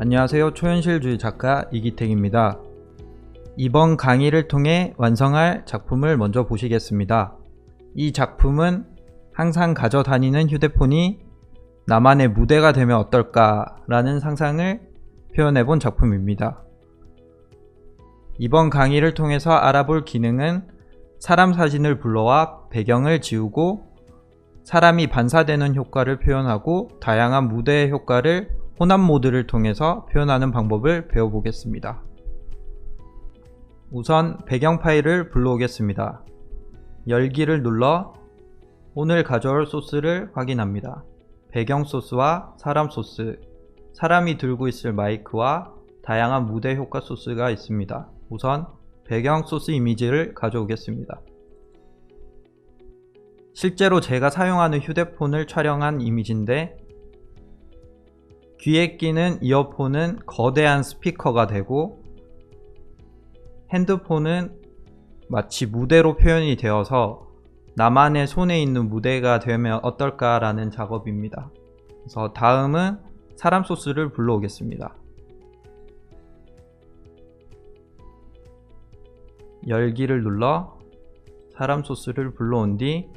안녕하세요. 초현실주의 작가 이기택입니다. 이번 강의를 통해 완성할 작품을 먼저 보시겠습니다. 이 작품은 항상 가져다니는 휴대폰이 나만의 무대가 되면 어떨까 라는 상상을 표현해 본 작품입니다. 이번 강의를 통해서 알아볼 기능은 사람 사진을 불러와 배경을 지우고 사람이 반사되는 효과를 표현하고 다양한 무대의 효과를 혼합 모드를 통해서 표현하는 방법을 배워보겠습니다. 우선 배경 파일을 불러오겠습니다. 열기를 눌러 오늘 가져올 소스를 확인합니다. 배경 소스와 사람 소스, 사람이 들고 있을 마이크와 다양한 무대 효과 소스가 있습니다. 우선 배경 소스 이미지를 가져오겠습니다. 실제로 제가 사용하는 휴대폰을 촬영한 이미지인데 귀에 끼는 이어폰은 거대한 스피커가 되고 핸드폰은 마치 무대로 표현이 되어서 나만의 손에 있는 무대가 되면 어떨까 라는 작업입니다. 그래서 다음은 사람 소스를 불러오겠습니다. 열기를 눌러 사람 소스를 불러온 뒤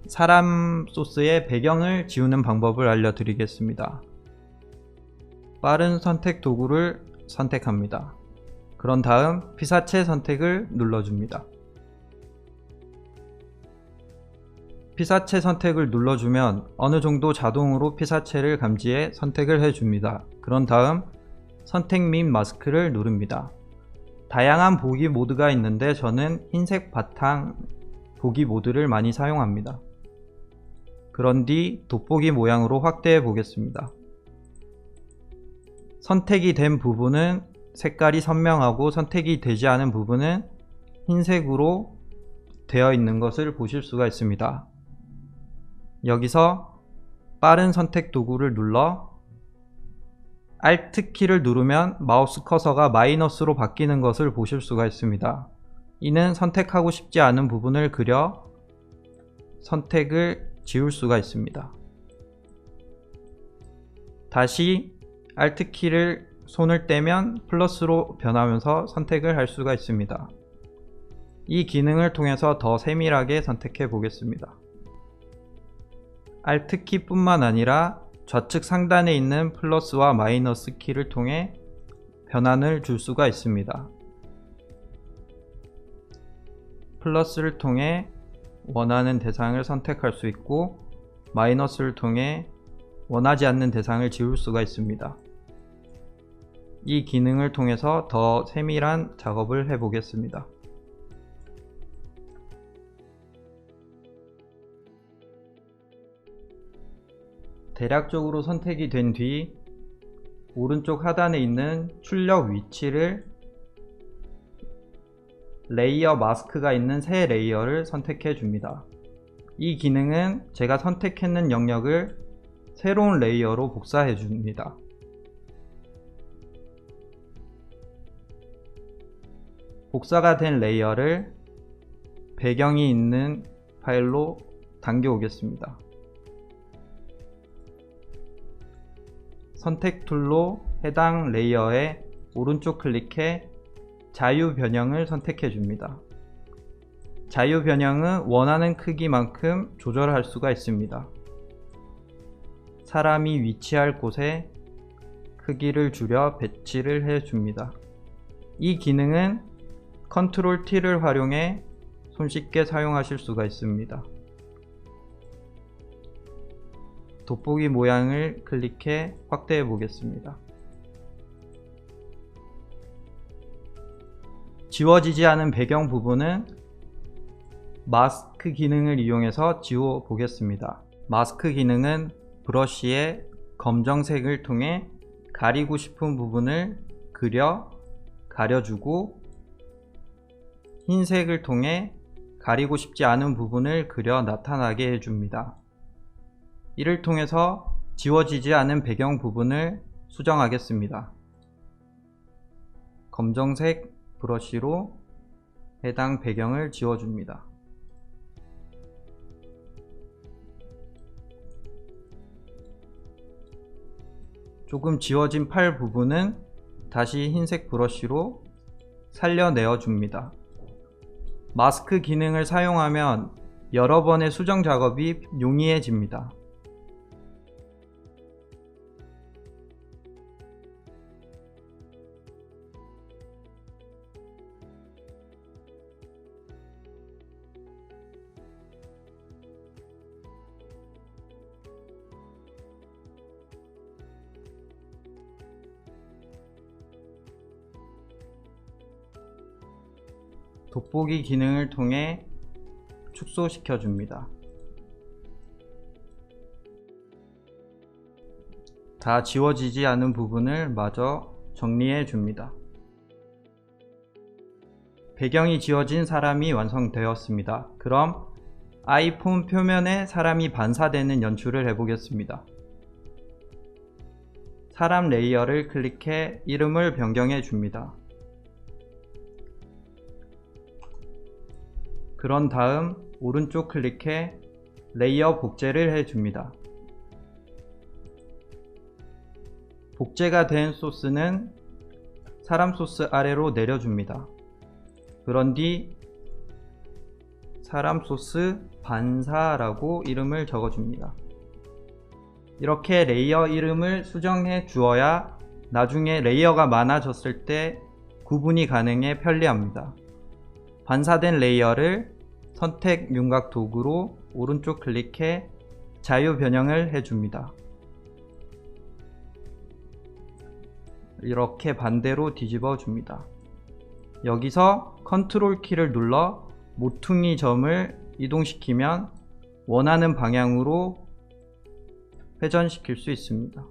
사람 소스의 배경을 지우는 방법을 알려드리겠습니다. 빠른 선택 도구를 선택합니다. 그런 다음 피사체 선택을 눌러줍니다. 피사체 선택을 눌러주면 어느 정도 자동으로 피사체를 감지해 선택을 해줍니다. 그런 다음 선택 및 마스크를 누릅니다. 다양한 보기 모드가 있는데 저는 흰색 바탕 보기 모드를 많이 사용합니다. 그런 뒤 돋보기 모양으로 확대해 보겠습니다. 선택이 된 부분은 색깔이 선명하고 선택이 되지 않은 부분은 흰색으로 되어 있는 것을 보실 수가 있습니다. 여기서 빠른 선택 도구를 눌러 Alt 키를 누르면 마우스 커서가 마이너스로 바뀌는 것을 보실 수가 있습니다. 이는 선택하고 싶지 않은 부분을 그려 선택을 지울 수가 있습니다. 다시 Alt 키를 손을 떼면 플러스로 변하면서 선택을 할 수가 있습니다. 이 기능을 통해서 더 세밀하게 선택해 보겠습니다. Alt 키 뿐만 아니라 좌측 상단에 있는 플러스와 마이너스 키를 통해 변환을 줄 수가 있습니다. 플러스를 통해 원하는 대상을 선택할 수 있고 마이너스를 통해 원하지 않는 대상을 지울 수가 있습니다. 이 기능을 통해서 더 세밀한 작업을 해 보겠습니다. 대략적으로 선택이 된 뒤 오른쪽 하단에 있는 출력 위치를 레이어 마스크가 있는 새 레이어를 선택해 줍니다. 이 기능은 제가 선택했는 영역을 새로운 레이어로 복사해 줍니다. 복사가 된 레이어를 배경이 있는 파일로 당겨 오겠습니다. 선택 툴로 해당 레이어에 오른쪽 클릭해 자유 변형을 선택해 줍니다. 자유 변형은 원하는 크기만큼 조절할 수가 있습니다. 사람이 위치할 곳에 크기를 줄여 배치를 해 줍니다. 이 기능은 컨트롤 T를 활용해 손쉽게 사용하실 수가 있습니다. 돋보기 모양을 클릭해 확대해 보겠습니다. 지워지지 않은 배경 부분은 마스크 기능을 이용해서 지워 보겠습니다. 마스크 기능은 브러쉬에 검정색을 통해 가리고 싶은 부분을 가려주고 흰색을 통해 가리고 싶지 않은 부분을 그려 나타나게 해줍니다. 이를 통해서 지워지지 않은 배경 부분을 수정하겠습니다. 검정색 브러쉬로 해당 배경을 지워줍니다. 조금 지워진 팔 부분은 다시 흰색 브러쉬로 살려내어 줍니다. 마스크 기능을 사용하면 여러 번의 수정 작업이 용이해집니다. 돋보기 기능을 통해 축소시켜 줍니다. 다 지워지지 않은 부분을 마저 정리해 줍니다. 배경이 지워진 사람이 완성되었습니다. 그럼 아이폰 표면에 사람이 반사되는 연출을 해보겠습니다. 사람 레이어를 클릭해 이름을 변경해 줍니다. 그런 다음 오른쪽 클릭해 레이어 복제를 해줍니다. 복제가 된 소스는 사람 소스 아래로 내려줍니다. 그런 뒤 사람 소스 반사라고 이름을 적어줍니다. 이렇게 레이어 이름을 수정해 주어야 나중에 레이어가 많아졌을 때 구분이 가능해 편리합니다. 반사된 레이어를 선택 윤곽 도구로 오른쪽 클릭해 자유 변형을 해줍니다. 이렇게 반대로 뒤집어 줍니다. 여기서 컨트롤 키를 눌러 모퉁이 점을 이동시키면 원하는 방향으로 회전시킬 수 있습니다.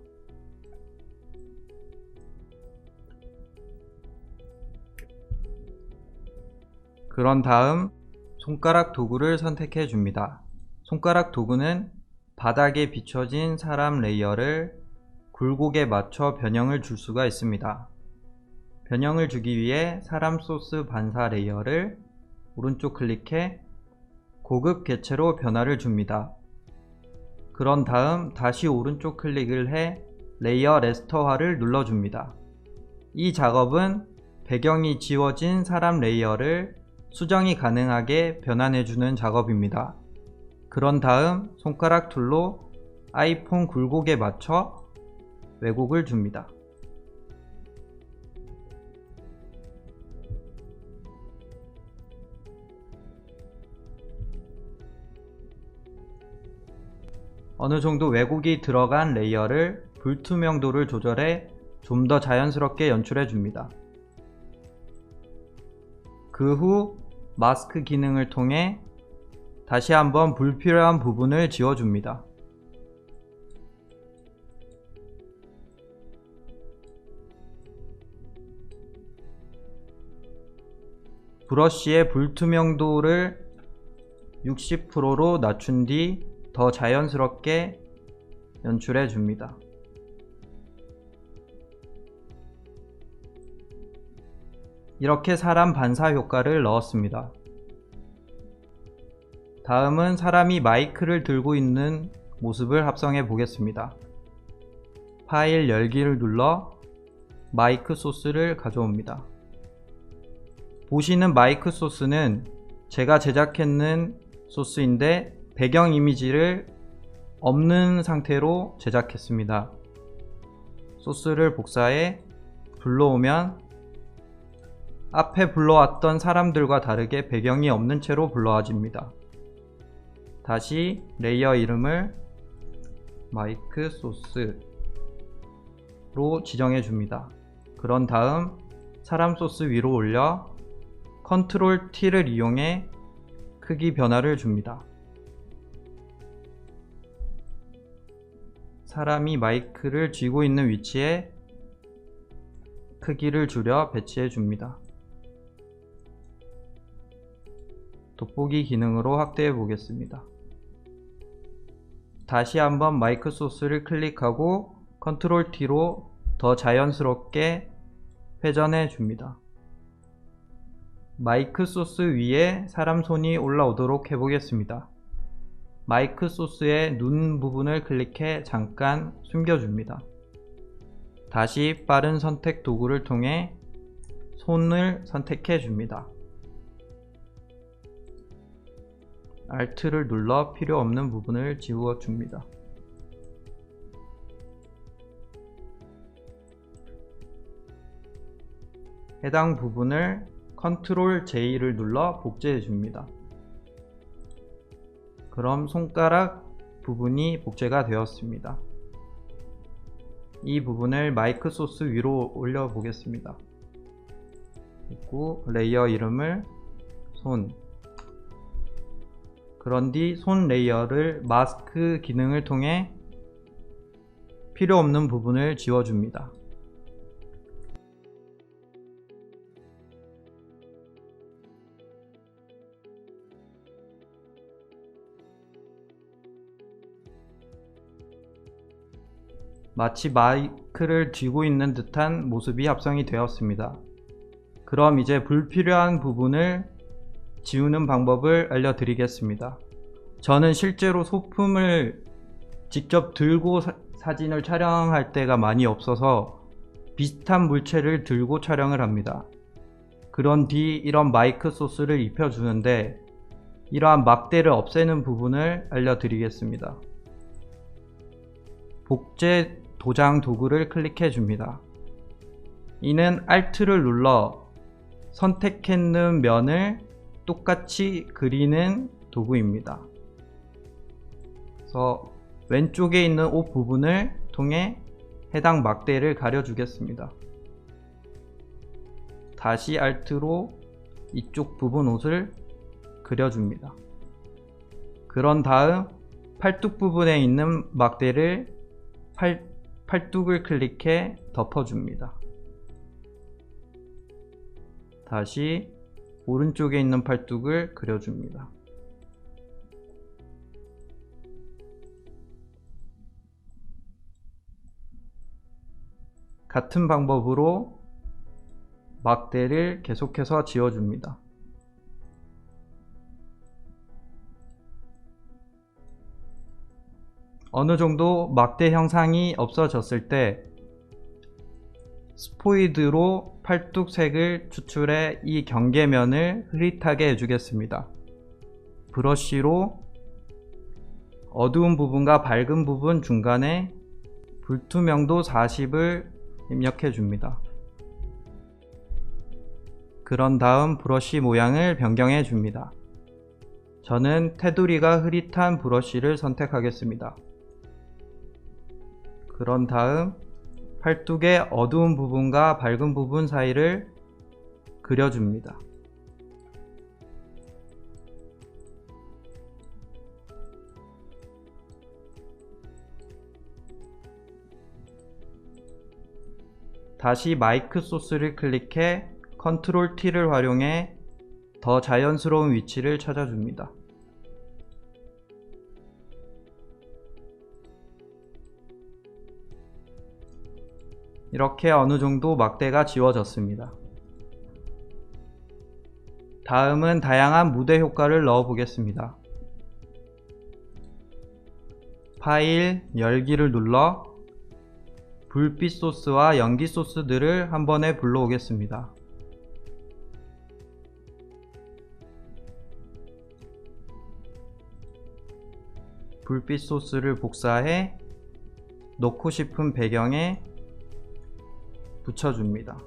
그런 다음 손가락 도구를 선택해 줍니다. 손가락 도구는 바닥에 비춰진 사람 레이어를 굴곡에 맞춰 변형을 줄 수가 있습니다. 변형을 주기 위해 사람 소스 반사 레이어를 오른쪽 클릭해 고급 객체로 변화를 줍니다. 그런 다음 다시 오른쪽 클릭을 해 레이어 레스터화를 눌러줍니다. 이 작업은 배경이 지워진 사람 레이어를 수정이 가능하게 변환해주는 작업입니다. 그런 다음 손가락 툴로 아이폰 굴곡에 맞춰 왜곡을 줍니다. 어느 정도 왜곡이 들어간 레이어를 불투명도를 조절해 좀 더 자연스럽게 연출해 줍니다. 그 후 마스크 기능을 통해 다시 한번 불필요한 부분을 지워줍니다. 브러쉬의 불투명도를 60%로 낮춘 뒤 더 자연스럽게 연출해 줍니다. 이렇게 사람 반사 효과를 넣었습니다. 다음은 사람이 마이크를 들고 있는 모습을 합성해 보겠습니다. 파일 열기를 눌러 마이크 소스를 가져옵니다. 보시는 마이크 소스는 제가 제작했는 소스인데 배경 이미지를 없는 상태로 제작했습니다. 소스를 복사해 불러오면 앞에 불러왔던 사람들과 다르게 배경이 없는 채로 불러와집니다. 다시 레이어 이름을 마이크 소스로 지정해 줍니다. 그런 다음 사람 소스 위로 올려 컨트롤 T를 이용해 크기 변화를 줍니다. 사람이 마이크를 쥐고 있는 위치에 크기를 줄여 배치해 줍니다. 돋보기 기능으로 확대해 보겠습니다. 다시 한번 마이크 소스를 클릭하고 컨트롤 T로 더 자연스럽게 회전해 줍니다. 마이크 소스 위에 사람 손이 올라오도록 해보겠습니다. 마이크 소스의 눈 부분을 클릭해 잠깐 숨겨줍니다. 다시 빠른 선택 도구를 통해 손을 선택해 줍니다. Alt를 눌러 필요 없는 부분을 지워 줍니다. 해당 부분을 Ctrl J를 눌러 복제해 줍니다. 그럼 손가락 부분이 복제가 되었습니다. 이 부분을 마이크 소스 위로 올려 보겠습니다. 그리고 레이어 이름을 손. 그런 뒤 손 레이어를 마스크 기능을 통해 필요 없는 부분을 지워줍니다. 마치 마이크를 쥐고 있는 듯한 모습이 합성이 되었습니다. 그럼 이제 불필요한 부분을 지우는 방법을 알려드리겠습니다. 저는 실제로 소품을 직접 들고 사진을 촬영할 때가 많이 없어서 비슷한 물체를 들고 촬영을 합니다. 그런 뒤 이런 마이크 소스를 입혀주는데 이러한 막대를 없애는 부분을 알려드리겠습니다. 복제 도장 도구를 클릭해 줍니다. 이는 Alt를 눌러 선택했는 면을 똑같이 그리는 도구입니다. 그래서 왼쪽에 있는 옷 부분을 통해 해당 막대를 가려 주겠습니다. 다시 Alt로 이쪽 부분 옷을 그려줍니다. 그런 다음 팔뚝 부분에 있는 막대를 팔뚝을 클릭해 덮어줍니다. 다시 오른쪽에 있는 팔뚝을 그려줍니다. 같은 방법으로 막대를 계속해서 지워줍니다. 어느 정도 막대 형상이 없어졌을 때 스포이드로 팔뚝색을 추출해 이 경계면을 흐릿하게 해주겠습니다. 브러쉬로 어두운 부분과 밝은 부분 중간에 불투명도 40을 입력해 줍니다. 그런 다음 브러쉬 모양을 변경해 줍니다. 저는 테두리가 흐릿한 브러쉬를 선택하겠습니다. 그런 다음 팔뚝의 어두운 부분과 밝은 부분 사이를 그려줍니다. 다시 마이크 소스를 클릭해 Ctrl T를 활용해 더 자연스러운 위치를 찾아줍니다. 이렇게 어느 정도 막대가 지워졌습니다. 다음은 다양한 무대 효과를 넣어 보겠습니다. 파일, 열기를 눌러 불빛 소스와 연기 소스들을 한 번에 불러오겠습니다. 불빛 소스를 복사해 넣고 싶은 배경에 붙여줍니다.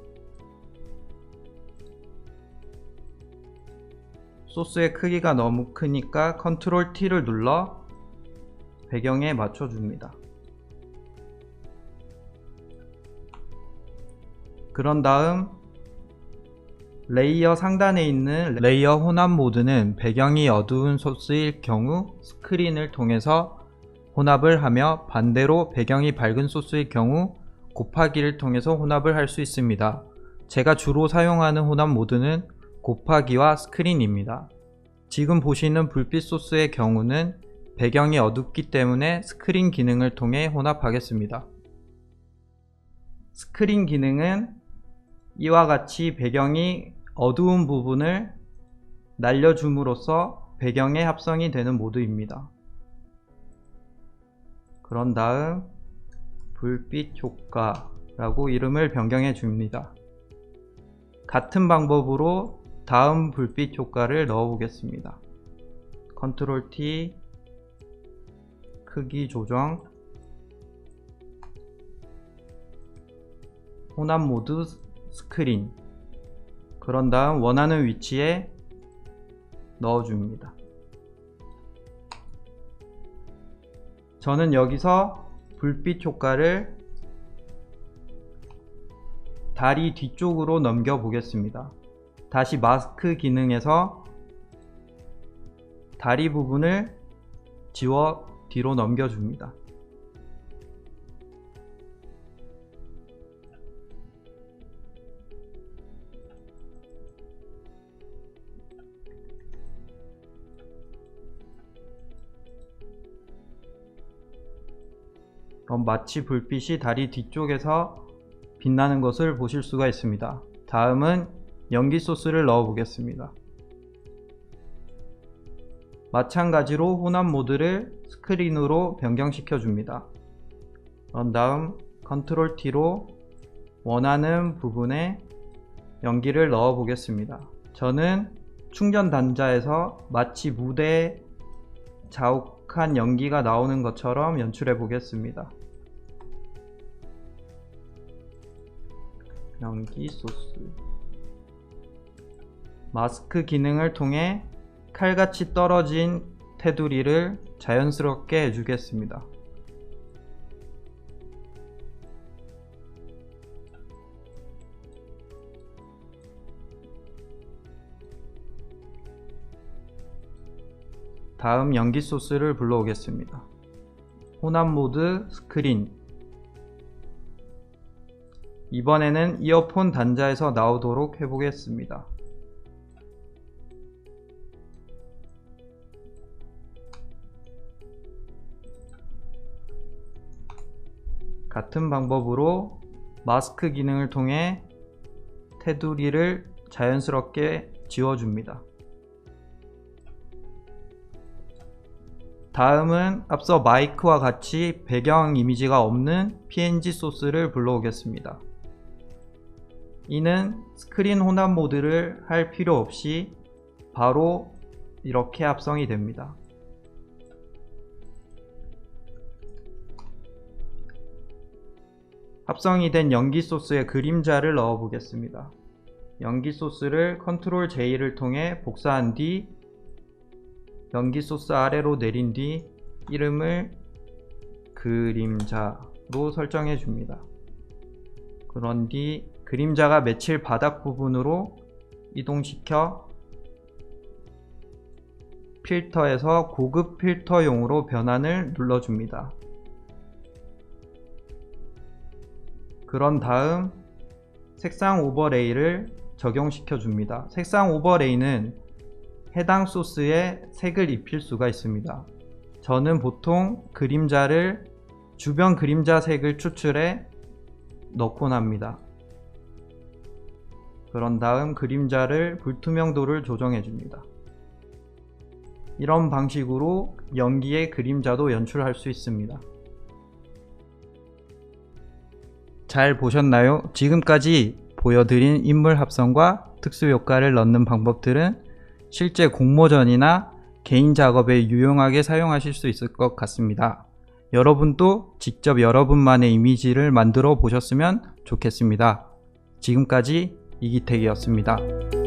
소스의 크기가 너무 크니까 Ctrl T를 눌러 배경에 맞춰줍니다. 그런 다음 레이어 상단에 있는 레이어 혼합 모드는 배경이 어두운 소스일 경우 스크린을 통해서 혼합을 하며 반대로 배경이 밝은 소스일 경우 곱하기를 통해서 혼합을 할 수 있습니다. 제가 주로 사용하는 혼합 모드는 곱하기와 스크린입니다. 지금 보시는 불빛 소스의 경우는 배경이 어둡기 때문에 스크린 기능을 통해 혼합하겠습니다. 스크린 기능은 이와 같이 배경이 어두운 부분을 날려줌으로써 배경에 합성이 되는 모드입니다. 그런 다음 불빛 효과 라고 이름을 변경해 줍니다. 같은 방법으로 다음 불빛 효과를 넣어 보겠습니다. Ctrl T, 크기 조정, 혼합 모드 스크린, 그런 다음 원하는 위치에 넣어줍니다. 저는 여기서 불빛 효과를 다리 뒤쪽으로 넘겨 보겠습니다. 다시 마스크 기능에서 다리 부분을 지워 뒤로 넘겨줍니다. 그럼 마치 불빛이 다리 뒤쪽에서 빛나는 것을 보실 수가 있습니다. 다음은 연기 소스를 넣어 보겠습니다. 마찬가지로 혼합 모드를 스크린으로 변경시켜 줍니다. 그런 다음 Ctrl T로 원하는 부분에 연기를 넣어 보겠습니다. 저는 충전 단자에서 마치 무대에 자욱한 연기가 나오는 것처럼 연출해 보겠습니다. 연기 소스, 마스크 기능을 통해 칼같이 떨어진 테두리를 자연스럽게 해주겠습니다. 다음 연기 소스를 불러오겠습니다. 혼합 모드 스크린, 이번에는 이어폰 단자에서 나오도록 해보겠습니다. 같은 방법으로 마스크 기능을 통해 테두리를 자연스럽게 지워줍니다. 다음은 앞서 마이크와 같이 배경 이미지가 없는 PNG 소스를 불러오겠습니다. 이는 스크린 혼합 모드를 할 필요 없이 바로 이렇게 합성이 됩니다. 합성이 된 연기 소스에 그림자를 넣어 보겠습니다. 연기 소스를 Ctrl J를 통해 복사한 뒤 연기 소스 아래로 내린 뒤 이름을 그림자로 설정해 줍니다. 그런 뒤 그림자가 맺힐 바닥 부분으로 이동시켜 필터에서 고급 필터용으로 변환을 눌러줍니다. 그런 다음 색상 오버레이를 적용시켜 줍니다. 색상 오버레이는 해당 소스에 색을 입힐 수가 있습니다. 저는 보통 그림자를 주변 그림자 색을 추출해 넣곤 합니다. 그런 다음 그림자를 불투명도를 조정해 줍니다. 이런 방식으로 연기의 그림자도 연출할 수 있습니다. 잘 보셨나요? 지금까지 보여드린 인물 합성과 특수 효과를 넣는 방법들은 실제 공모전이나 개인 작업에 유용하게 사용하실 수 있을 것 같습니다. 여러분도 직접 여러분만의 이미지를 만들어 보셨으면 좋겠습니다. 지금까지 이기택이었습니다.